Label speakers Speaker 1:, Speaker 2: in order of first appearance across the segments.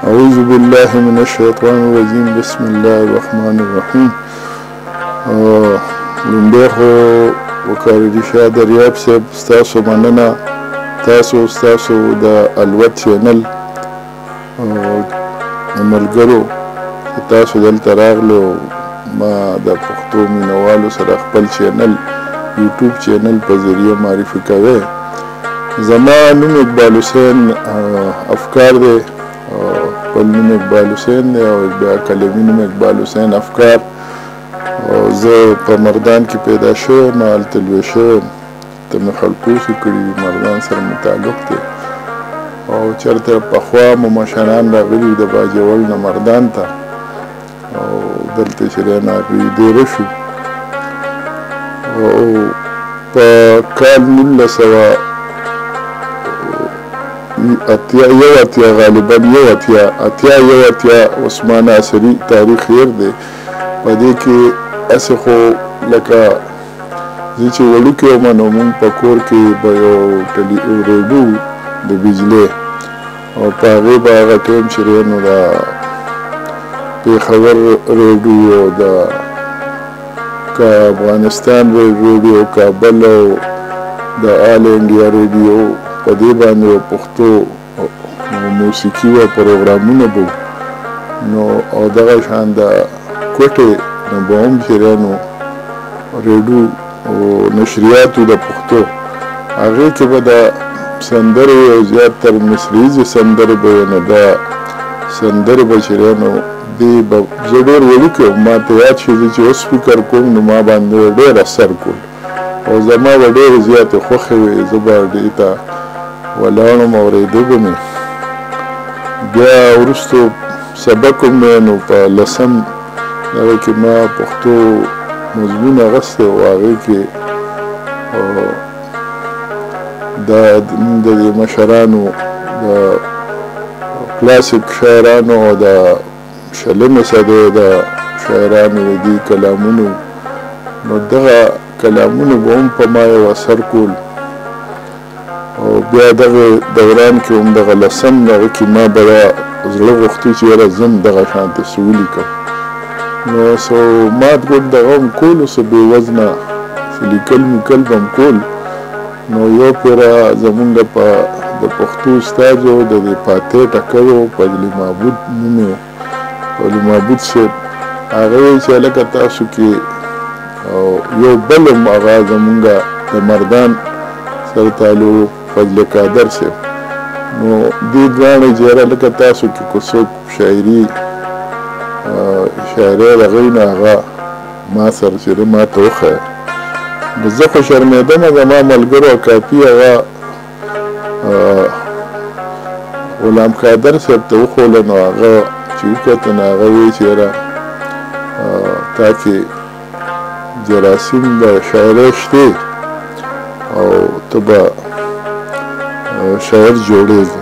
Speaker 1: اعوذ بالله من الشیطان الرجیم بسم الله الرحمن الرحیم. لومبی خو وقاردي شاه دریاب صاحب ستاسو مننه، تاسو ستاسو د الوت چینل ملګرو تاسو دلته راغلو ما د پښتو مینوالو سره خپل چینل یوټیوب چینل په ذریعه معرفي کوي. زما نوم اقبال حسین افکار دی، خپل نوم اقبال حسین دی او بیا کلمي نوم اقبال حسین افکار. زه په مردان کې پیدا شوم، هلته لوی شوم، ته مې خلکوسو کړي، مردان سره مې تعلق دی او چېرته پخوا مو مشران راغلي د باجوړ نه مردان ته او دلته چې رانه هغوی دېره شو او په کال 1980 غالبا 80 عثمان عصري تاریخ هیر دی. په دې کې هسې خو لکه زه چې وړوکی وم نو مونږ په کور کې به یو ریډیو د بجلۍ او په هغې به هغه ټایم چې دی نو د پېښور ریډیو د افغانستان ریډیو کابل او د آل انډیا ریډیو په دې باندې پښتو موسیقي و پروګرامونه به نو او دغه شان د کوټې نه به هم چې دی نو ریډیو او نشریاتو د پښتو هغې کې به د سندرې او زیاتر مصریزې سندرې به وي نو دا سندرې به چې دی نو دې به زه ډېر وړوکی وم، ما ته یاد شي زه چې اوس فکر کوم نو ما باندې ډېر اثر کول او زما به ډېرې زیاتې خوښې وې. زه به دې ته ولاړم اورېده به مې بیا وروستو سبق هم دی نو په 10م دغه کې ما پښتو مضمون اخیستی او هغې کې د دې مشرانو د کلاسیک شاعرانو او د 20مې صدۍ د شاعرانو د دې کلامونو نو دغه کلامونو به هم په ما یو اثر کول او بیا دغه دوران کې هم دغه 10م دغه کې ما به زړه غوښتي چې یاره زه هم دغه شانته څه ولیکم نو څه مات ګوټ دغه هم کولو څه بې وزنه څه لیکل میکل به هم کول. نو یو پیره زمونږ د پښتو استاد و د دې فاتح ټکر و فضلي محمود نوم یې و فضلي محمود صاحب هغه وایي چې هلکه تاسو کې یو بل هم هغه زمونږ د مردان سره تعلق فضل قادر صاحب نو دې دواړه چې یاره هلکه تاسو کې که څوک شاعري رغوي نو هغه ما سره چې دی ما ته وښیه. نو زه خو شرمېدم زما ملګرو کاپي هغه غلام قادر صاحب ته وښوله نو هغه چې وکته نو هغه وایي چې یاره تا کې جراثیم د شاعرۍ شتې او ته به شاعر جوړېږي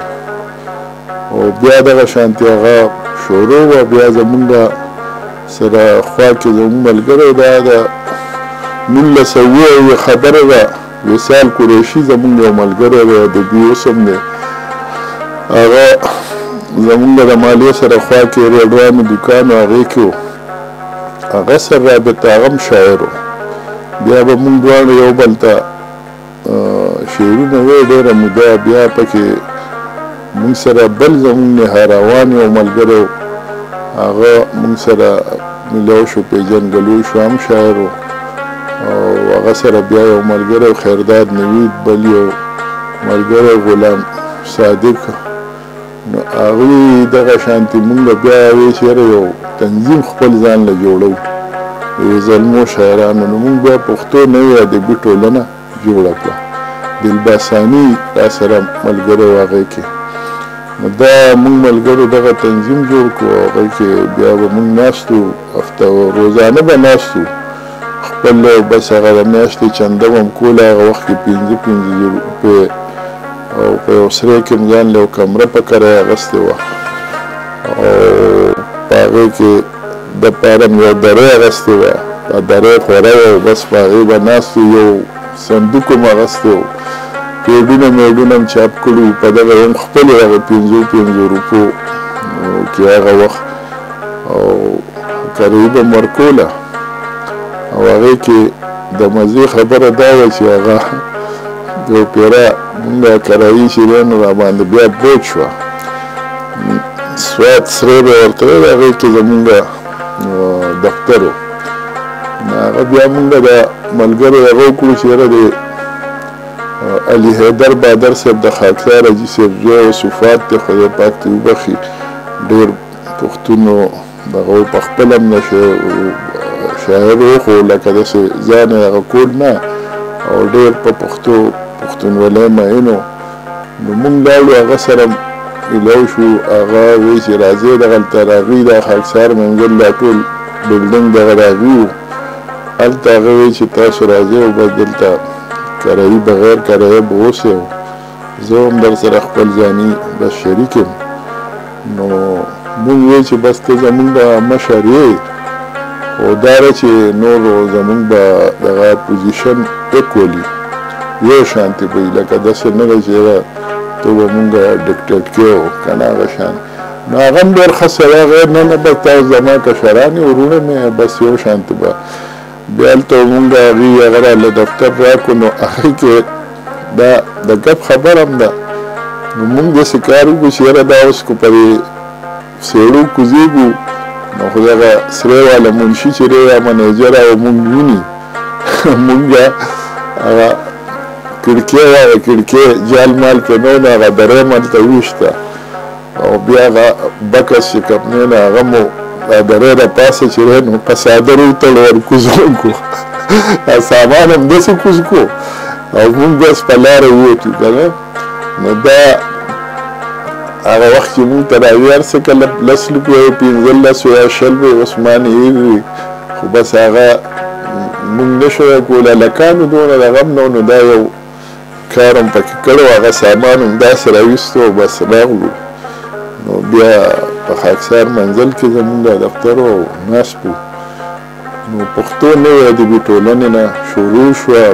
Speaker 1: او بیا دغه شانتې هغه شروع وه. بیا زمونږ سره خوا کې زمونږ ملګری دا د 1900 خبره ده وصال قریشي زمونږ یو ملګری دی ادبي اوس هم دی هغه زمونږ د مالیې سره خوا کې ریډوانو دوکان و هغې کې و هغه سره رابطه هغه هم شاعر و. بیا به مونږ دواړه یو بل ته شعرونه وی ډېره موده بیا پکې مونږ سره بل زمونږ نهاروان یو ملګری و هغه مونږ سره میلاو شو پیژنګلوی شو هم شاعر و او هغه سره بیا یو ملګری خیرداد نوید بل یو ملګری غلام صادق نو هغوی دغه شانتې مونږ بیا وی چې یاره یو تنظیم خپل ځان له جوړو یو زلمو شاعرانو نو مونږ بیا پښتو نوې ادبي ټولنه جوړه کړه. دلباساني را سره ملګری و هغې کې نو دا مونږ ملګرو دغه تنظیم جوړ کړو هغې کې بیا به مونږ ناست وو هفته روزانه به ناست وو خپل بس هغه د میاشتې چنده به م کوله هغه وخت کې 15 روپۍ او په یو سرای کې م ځان له یو کمره په کرایه اخیستې وه او په هغې کې دپاره م یو درۍ اخیستې وه دا درۍ خوره وه بس په هغې به ناست وو یو صندوق م اخیستی و پیډونه میډونه م چاپ کړي وو په دغه هم خپلې هغه 15 روپو کې هغه وخت او کرایي به مو ورکوله او هغې کې د مزې خبره دا وه چې هغه د پیره مونږ کرایي چې دی نو راباندې بیا بوج شوه سوات سری به ورته ویل هغې کې زمونږ دفتر و نو هغه بیا مونږ د ملګرو هغه وکړو چې یاره د علي حیدر بادر صاحب د خاکسار حاجي صاحب زوی او صفات دی خدای پاک ته وبخي ډېر پښتون دغه په خپل هم نه شاعر و خو لکه داسې ځان یې هغه کول نه او ډېر په پښتونولۍ مین و نو مونږ لاړو هغه سره ایلو شو هغه وایي چې راځئ دغلته راغلي دا خاکسار منزل دا ټول بلډینګ دغه راغلي وو هلته هغه وایي چې تاسو راځئ او بس دلته کرایي بغیر کرایه به اوسئ زه هم در سره خپل ځاني بس شریک یم نو مونږ وایي چې بس ته زمونږ د مشر یې خو دا ده چې نور زمونږ به دغه پوزیشن ایکولي یو شانتې به وي لکه داسې نه ده چې ته به مونږ ډکټیټ کې و که نه هغه شان نو هغه هم ډېر ښه سړی غیر نه نه بس تاسو زما کشران یې ورونه مې بس یو شانتې به بیا هلته مونږ هغې هغه راله دفتر راکړو نو هغې کې دا د ګپ خبر هم ده نو مونږ داسې کار وکړو چې یاره دا اوس که په دې څېړو کوزېږو نو خو دغه سری والا منشي چې دی یا منیجر او مونږ ویني مونږ هغه کړکۍ هغه کړکۍ جال مال پرې نه و نو هغه دریم هلته ویشته او بیا هغه بکس چې کوم دی نو هغه مو دا درې د پاسه چې دی نو په څادر وتړو ورکوز وکړو دا سامان هم داسې کوز کړو او مونږ بس په لاره ووتو که نه نو دا هغه وخت چې مونږ ته راوي هر څه کله 10 روپۍ او 15 یا 20 روپۍ اوس ما نه هېر وي خو بس هغه مونږ نه شو کولی هلکانو دونه دغه هم نه نو دا یو کار هم پکې کړی هغه سامان هم داسې راویستو او بس راغلو نو بیا په خاکسار منزل کې زمونږ دا دفتر او ناست وو نو پښتو نوې ادبي ټولنې نه شروع شوه